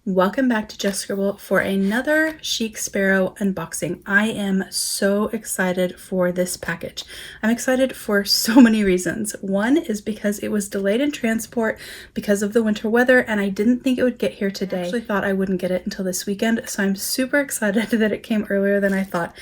Welcome back to Just Scribble for another Chic Sparrow unboxing. I am so excited for this package. I'm excited for so many reasons. One is because it was delayed in transport because of the winter weather and I didn't think it would get here today. I actually thought I wouldn't get it until this weekend, so I'm super excited that it came earlier than I thought.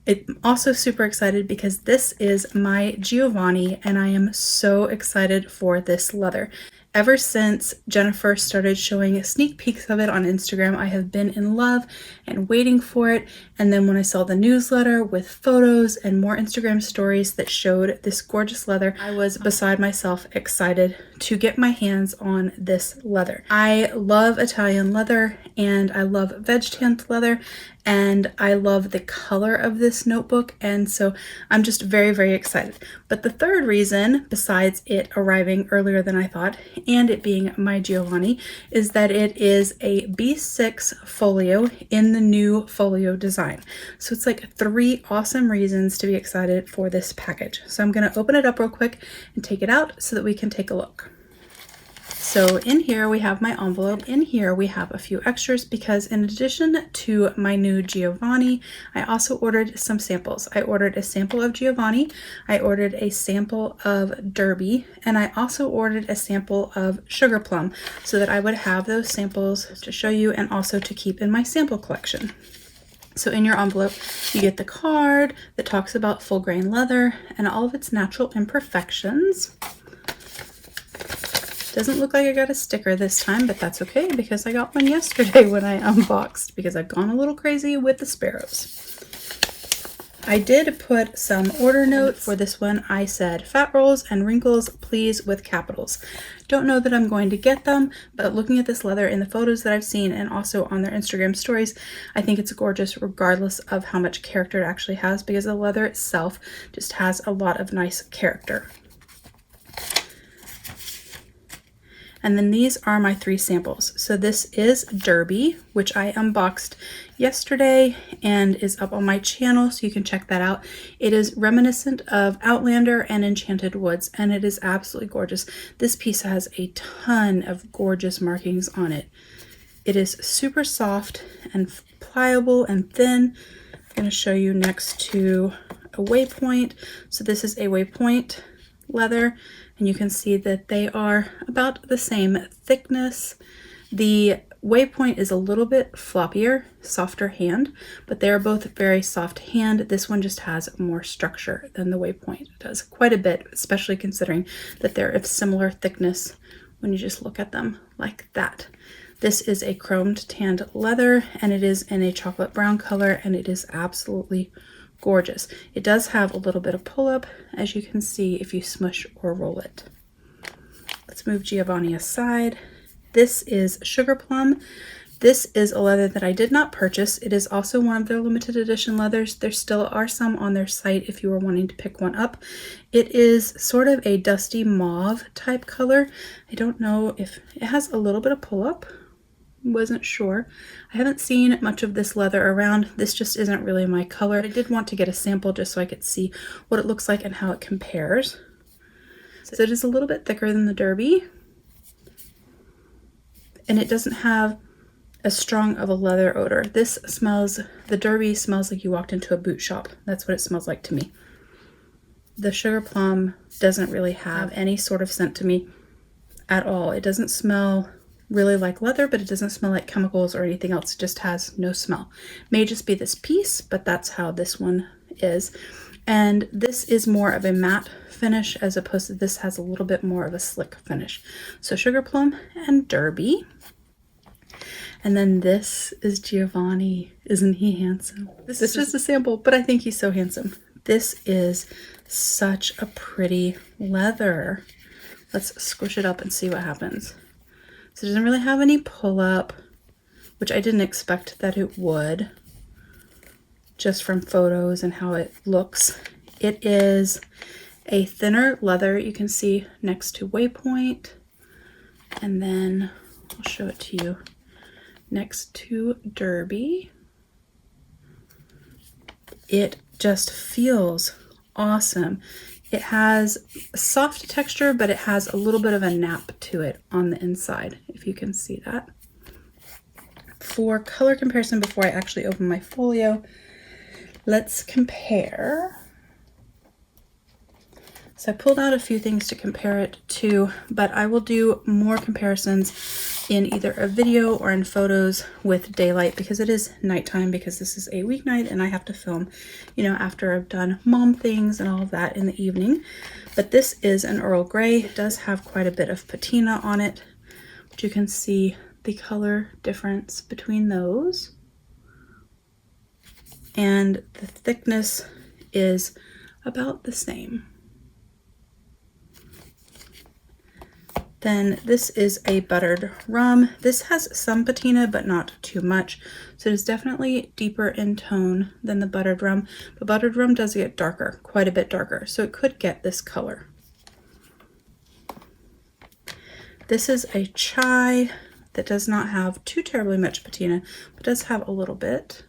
I'm also super excited because this is my Giovanni and I am so excited for this leather. Ever since Jennifer started showing sneak peeks of it on Instagram, I have been in love and waiting for it. And then when I saw the newsletter with photos and more Instagram stories that showed this gorgeous leather, I was beside myself excited to get my hands on this leather. I love Italian leather and I love veg-tanned leather and I love the color of this notebook, and so I'm just very, very excited. But the third reason, besides it arriving earlier than I thought and it being my Giovanni, is that it is a B6 folio in the new folio design. So it's like 3 awesome reasons to be excited for this package. So I'm going to open it up real quick and take it out so that we can take a look. So in here we have my envelope. In here we have a few extras because in addition to my new Giovanni, I also ordered some samples. I ordered a sample of Giovanni, I ordered a sample of Derby, and I also ordered a sample of Sugar Plum so that I would have those samples to show you and also to keep in my sample collection. So in your envelope, you get the card that talks about full grain leather and all of its natural imperfections. Doesn't look like I got a sticker this time, but that's okay because I got one yesterday when I unboxed because I've gone a little crazy with the sparrows. I did put some order notes for this one. I said fat rolls and wrinkles, please, with capitals. Don't know that I'm going to get them, but looking at this leather in the photos that I've seen and also on their Instagram stories, I think it's gorgeous regardless of how much character it actually has because the leather itself just has a lot of nice character. And then these are my 3 samples. So this is Derby, which I unboxed yesterday and is up on my channel, so you can check that out. It is reminiscent of Outlander and Enchanted Woods, and it is absolutely gorgeous. This piece has a ton of gorgeous markings on it. It is super soft and pliable and thin. I'm going to show you next to a waypoint. So this is a waypoint leather, and you can see that they are about the same thickness. The waypoint is a little bit floppier, softer hand, but they are both very soft hand. This one just has more structure than the waypoint. It does quite a bit, especially considering that they're of similar thickness when you just look at them like that. This is a chromed tanned leather, and it is in a chocolate brown color, and it is absolutely gorgeous. It does have a little bit of pull-up, as you can see if you smush or roll it. Let's move Giovanni aside. This is Sugar Plum. This is a leather that I did not purchase. It is also one of their limited edition leathers. There still are some on their site if you are wanting to pick one up. It is sort of a dusty mauve type color. I don't know if it has a little bit of pull-up. Wasn't sure. I haven't seen much of this leather around. This just isn't really my color. I did want to get a sample just so I could see what it looks like and how it compares. So it is a little bit thicker than the Derby, and it doesn't have as strong of a leather odor. The Derby smells like you walked into a boot shop. That's what it smells like to me. The Sugar Plum doesn't really have any sort of scent to me at all. It doesn't smell really like leather, but it doesn't smell like chemicals or anything else. It just has no smell. May just be this piece, but that's how this one is. And this is more of a matte finish as opposed to this has a little bit more of a slick finish. So Sugar Plum and Derby. And then this is Giovanni. Isn't he handsome? This is just a sample, but I think he's so handsome. This is such a pretty leather. Let's squish it up and see what happens. So it doesn't really have any pull-up, which I didn't expect that it would, just from photos and how it looks. It is a thinner leather, you can see next to waypoint, and then I'll show it to you next to Derby. It just feels awesome. It has a soft texture, but it has a little bit of a nap to it on the inside, if you can see that. for color comparison, before I actually open my folio, let's compare. So I pulled out a few things to compare it to, but I will do more comparisons in either a video or in photos with daylight, because it is nighttime, because this is a weeknight and I have to film, you know, after I've done mom things and all of that in the evening. But this is an Earl Grey. It does have quite a bit of patina on it, but you can see the color difference between those. And the thickness is about the same. Then this is a buttered rum. This has some patina, but not too much. So it is definitely deeper in tone than the buttered rum. But buttered rum does get darker, quite a bit darker. So it could get this color. This is a chai that does not have too terribly much patina, but does have a little bit.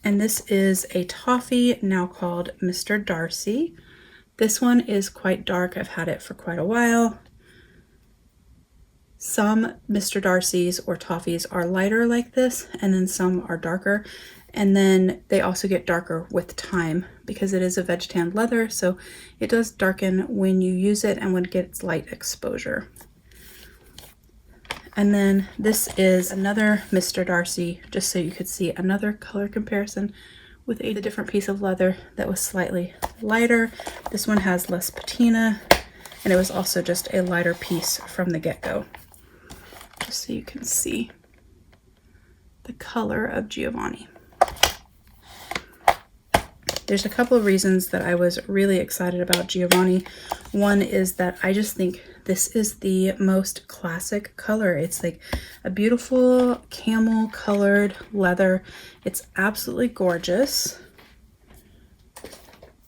And this is a toffee, now called Mr. Darcy. This one is quite dark. I've had it for quite a while. Some Mr. Darcy's or toffees are lighter like this, and then some are darker. And then they also get darker with time because it is a veg-tanned leather, so it does darken when you use it and when it gets light exposure. And then this is another Mr. Darcy, just so you could see another color comparison with a different piece of leather that was slightly lighter. This one has less patina, and it was also just a lighter piece from the get-go. Just so you can see the color of Giovanni. There's a couple of reasons that I was really excited about Giovanni. One is that I just think this is the most classic color. It's like a beautiful camel colored leather. It's absolutely gorgeous.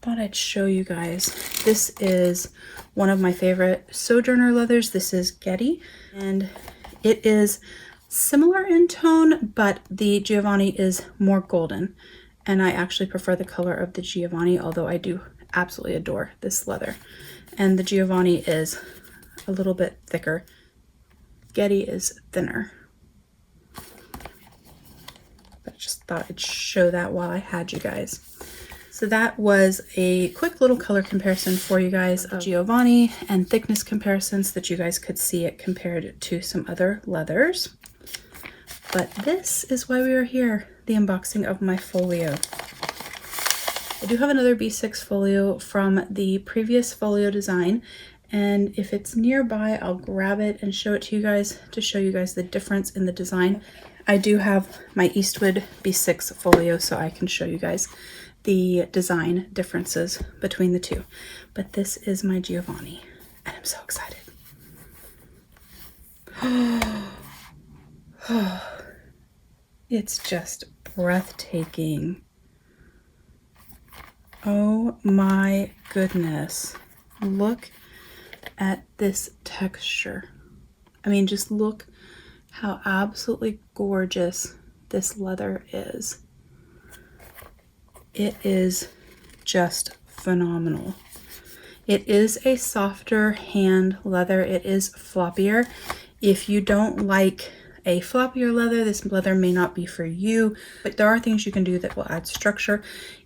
Thought I'd show you guys. This is one of my favorite Sojourner leathers. This is Getty, and it is similar in tone, but the Giovanni is more golden. And I actually prefer the color of the Giovanni, although I do absolutely adore this leather. And the Giovanni is a little bit thicker. Getty is thinner. But I just thought I'd show that while I had you guys. So that was a quick little color comparison for you guys of Giovanni, and thickness comparisons that you guys could see it compared to some other leathers. But this is why we are here, the unboxing of my folio. I do have another B6 folio from the previous folio design, and if it's nearby, I'll grab it and show it to you guys to show you guys the difference in the design. I do have my Eastwood B6 folio, so I can show you guys the design differences between the two. But this is my Giovanni, and I'm so excited. It's just breathtaking. Oh my goodness. Look at this texture. I mean, just look how absolutely gorgeous this leather is. It is just phenomenal. It is a softer hand leather. It is floppier. If you don't like a floppier leather, this leather may not be for you, but there are things you can do that will add structure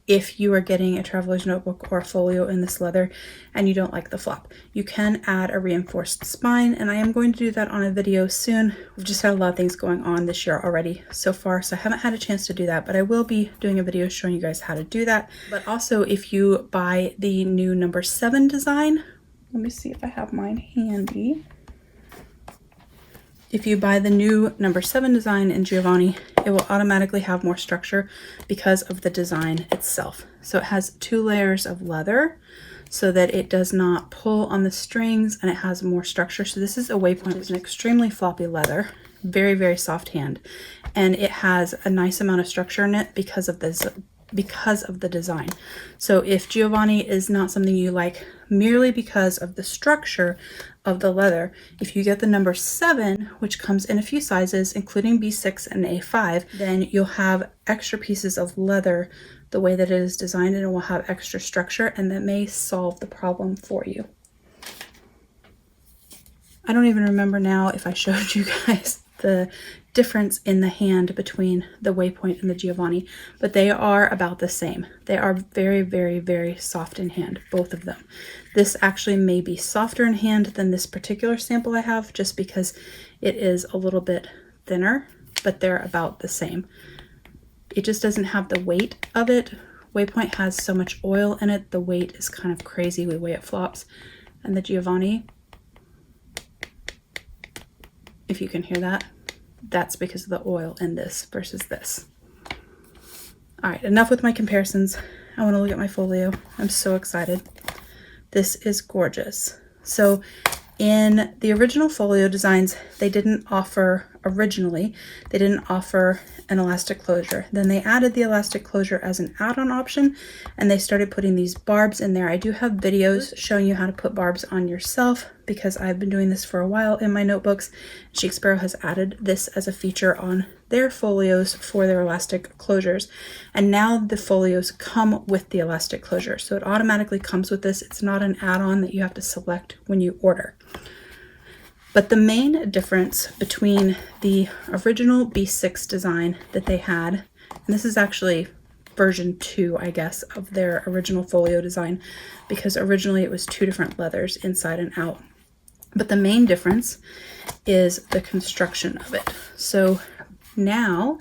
if you are getting a traveler's notebook or a folio in this leather and you don't like the flop. You can add a reinforced spine, and I am going to do that on a video soon. We've just had a lot of things going on this year already so far, so I haven't had a chance to do that, but I will be doing a video showing you guys how to do that. But also, if you buy the new number 7 design, let me see if I have mine handy. If you buy the new number 7 design in Giovanni, it will automatically have more structure because of the design itself. So it has 2 layers of leather so that it does not pull on the strings, and it has more structure. So this is a Waypoint. It's an extremely floppy leather, very, very soft hand, and it has a nice amount of structure in it because of this, because of the design. So if Giovanni is not something you like merely because of the structure of the leather, if you get the number 7, which comes in a few sizes, including B6 and A5, then you'll have extra pieces of leather the way that it is designed, and it will have extra structure, and that may solve the problem for you. I don't even remember now if I showed you guys the difference in the hand between the Waypoint and the Giovanni, but they are about the same. They are very, very, very soft in hand, both of them. This actually may be softer in hand than this particular sample I have, just because it is a little bit thinner, but they're about the same. It just doesn't have the weight of it. Waypoint has so much oil in it, the weight is kind of crazy the way it flops. And the Giovanni, if you can hear that, that's because of the oil in this versus this. All right, enough with my comparisons. I want to look at my folio. I'm so excited. This is gorgeous. So in the original folio designs, they didn't offer an elastic closure. Then they added the elastic closure as an add-on option, and they started putting these barbs in there. I do have videos showing you how to put barbs on yourself because I've been doing this for a while in my notebooks. Chic Sparrow has added this as a feature on their folios for their elastic closures. And now the folios come with the elastic closure. So it automatically comes with this. It's not an add-on that you have to select when you order. But the main difference between the original B6 design that they had, and this is actually version 2, I guess, of their original folio design, because originally it was 2 different leathers inside and out. But the main difference is the construction of it. So now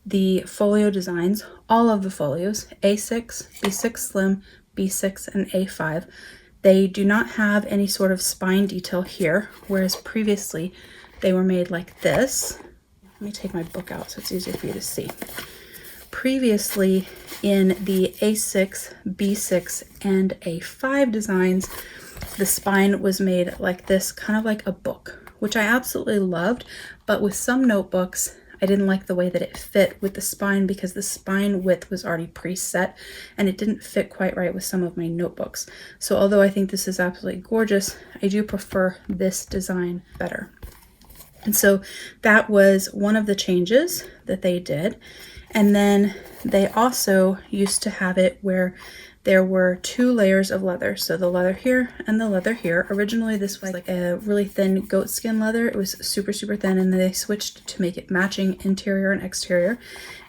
the folio designs, all of the folios, A6, B6 Slim, B6, and A5, they do not have any sort of spine detail here, whereas previously they were made like this. Let me take my book out so it's easier for you to see. Previously in the A6, B6, and A5 designs, the spine was made like this, kind of like a book, which I absolutely loved, but with some notebooks, I didn't like the way that it fit with the spine because the spine width was already preset and it didn't fit quite right with some of my notebooks. So although I think this is absolutely gorgeous, I do prefer this design better. And so that was one of the changes that they did. And then they also used to have it where there were 2 layers of leather. So the leather here and the leather here. Originally this was like a really thin goat skin leather. It was super, super thin, and then they switched to make it matching interior and exterior.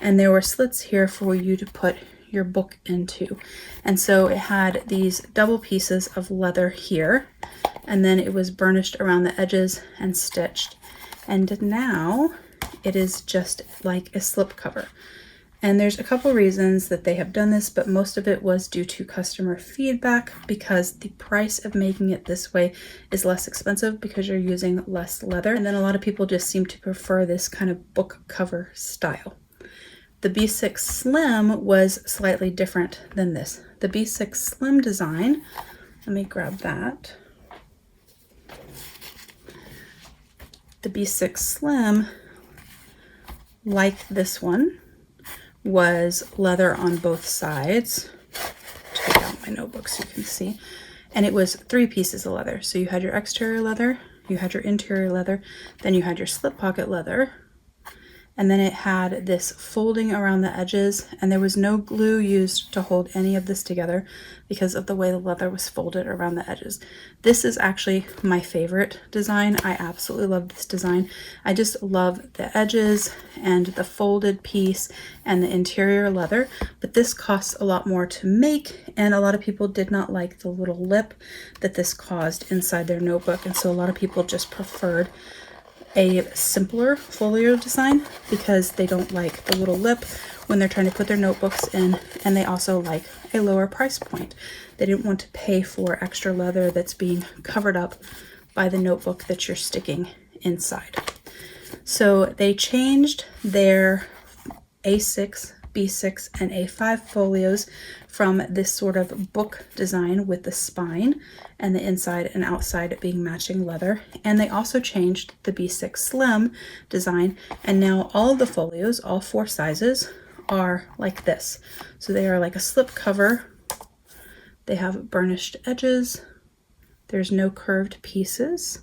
And there were slits here for you to put your book into. And so it had these double pieces of leather here, and then it was burnished around the edges and stitched. And now it is just like a slip cover. And there's a couple reasons that they have done this, but most of it was due to customer feedback because the price of making it this way is less expensive because you're using less leather. And then a lot of people just seem to prefer this kind of book cover style. The B6 Slim was slightly different than this. The B6 Slim design, let me grab that. The B6 Slim, like this one, was leather on both sides. Take out my notebook so you can see. And it was 3 pieces of leather. So you had your exterior leather, you had your interior leather, then you had your slip pocket leather, and then it had this folding around the edges, and there was no glue used to hold any of this together because of the way the leather was folded around the edges. This is actually my favorite design. I absolutely love this design. I just love the edges and the folded piece and the interior leather, but this costs a lot more to make, and a lot of people did not like the little lip that this caused inside their notebook, and so a lot of people just preferred a simpler folio design because they don't like the little lip when they're trying to put their notebooks in, and they also like a lower price point. They didn't want to pay for extra leather that's being covered up by the notebook that you're sticking inside. So they changed their A6, B6, and A5 folios from this sort of book design with the spine and the inside and outside being matching leather. And they also changed the B6 Slim design, and now all of the folios, all 4 sizes, are like this. So they are like a slip cover. They have burnished edges. There's no curved pieces.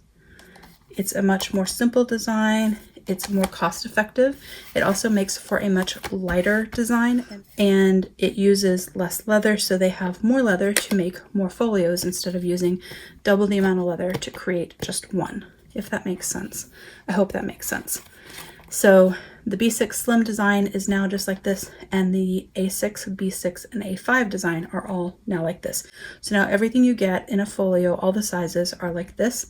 It's a much more simple design. It's more cost effective. It also makes for a much lighter design, and it uses less leather, so they have more leather to make more folios instead of using double the amount of leather to create just one. if that makes sense. I hope that makes sense. So the B6 Slim design is now just like this, and the A6, B6, and A5 design are all now like this. So now everything you get in a folio, all the sizes are like this,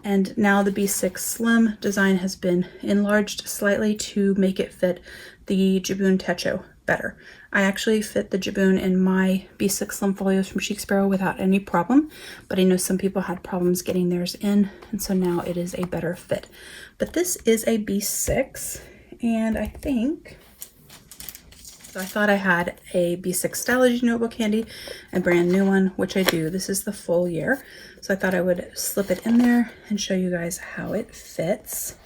and now the B6 Slim design has been enlarged slightly to make it fit the Jabun Techo better. I actually fit the Jabun in my B6 Slim folios from Chic Sparrow without any problem, but I know some people had problems getting theirs in, and so now it is a better fit. But this is a B6, and I think, so I thought I had a B6 Stylogy notebook handy, a brand new one, which I do. This is the full year, so I thought I would slip it in there and show you guys how it fits.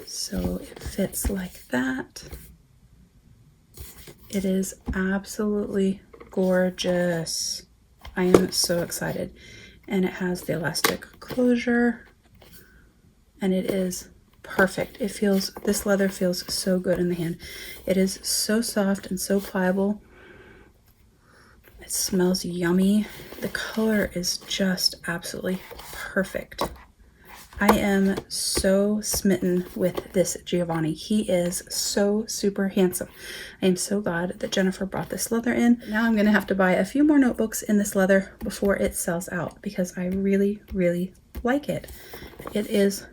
So it fits like that. It is absolutely gorgeous. I am so excited. And it has the elastic closure, and it is perfect. It feels, this leather feels so good in the hand. It is so soft and so pliable. It smells yummy. The color is just absolutely perfect. I am so smitten with this Giovanni. He is so super handsome. I am so glad that Jennifer brought this leather in. Now I'm gonna have to buy a few more notebooks in this leather before it sells out, because I really, really like it. It is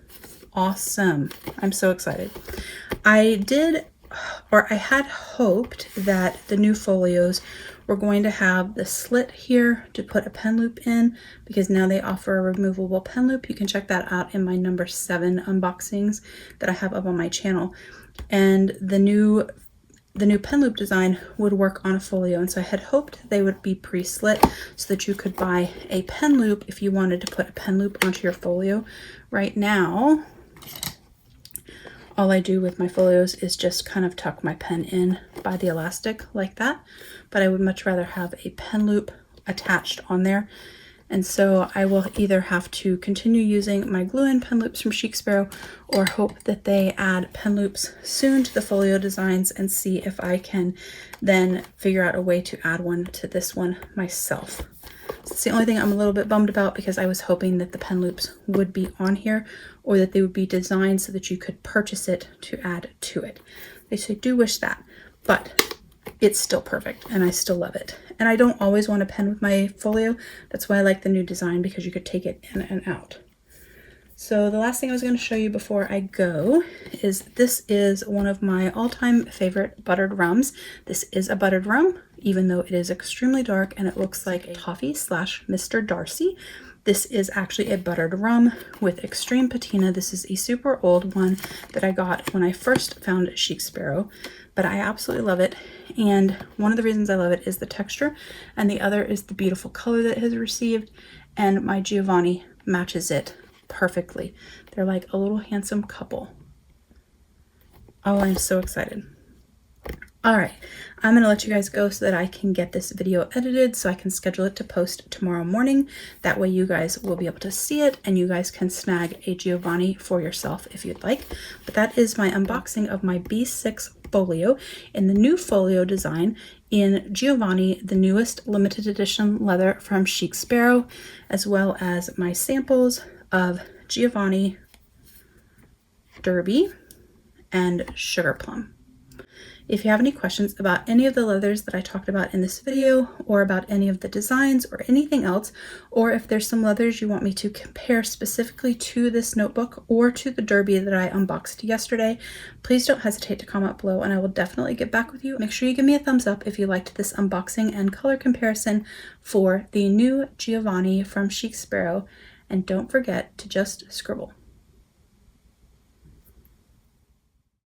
awesome. I'm so excited. I had hoped that the new folios were going to have the slit here to put a pen loop in, because now they offer a removable pen loop. You can check that out in my number 7 unboxings that I have up on my channel. And the new pen loop design would work on a folio, and so I had hoped they would be pre-slit so that you could buy a pen loop if you wanted to put a pen loop onto your folio. Right now, all I do with my folios is just kind of tuck my pen in by the elastic like that, but I would much rather have a pen loop attached on there. And so I will either have to continue using my glue-in pen loops from Chic Sparrow, or hope that they add pen loops soon to the folio designs and see if I can then figure out a way to add one to this one myself. It's the only thing I'm a little bit bummed about, because I was hoping that the pen loops would be on here, or that they would be designed so that you could purchase it to add to it. I do wish that, but it's still perfect and I still love it. And I don't always want a pen with my folio. That's why I like the new design, because you could take it in and out. So the last thing I was going to show you before I go is, this is one of my all-time favorite buttered rums. This is a buttered rum, even though it is extremely dark and it looks like a toffee / Mr. Darcy. This is actually a buttered rum with extreme patina. This is a super old one that I got when I first found Chic Sparrow, but I absolutely love it. And one of the reasons I love it is the texture, and the other is the beautiful color that it has received, and my Giovanni matches it perfectly. They're like a little handsome couple. Oh, I'm so excited. All right, I'm gonna let you guys go so that I can get this video edited so I can schedule it to post tomorrow morning. That way you guys will be able to see it, and you guys can snag a Giovanni for yourself if you'd like. But that is my unboxing of my B6 folio in the new folio design in Giovanni, the newest limited edition leather from Chic Sparrow, as well as my samples of Giovanni, Derby, and Sugar Plum. If you have any questions about any of the leathers that I talked about in this video, or about any of the designs or anything else, or if there's some leathers you want me to compare specifically to this notebook or to the Derby that I unboxed yesterday, please don't hesitate to comment below and I will definitely get back with you. Make sure you give me a thumbs up if you liked this unboxing and color comparison for the new Giovanni from Chic Sparrow, and don't forget to just scribble.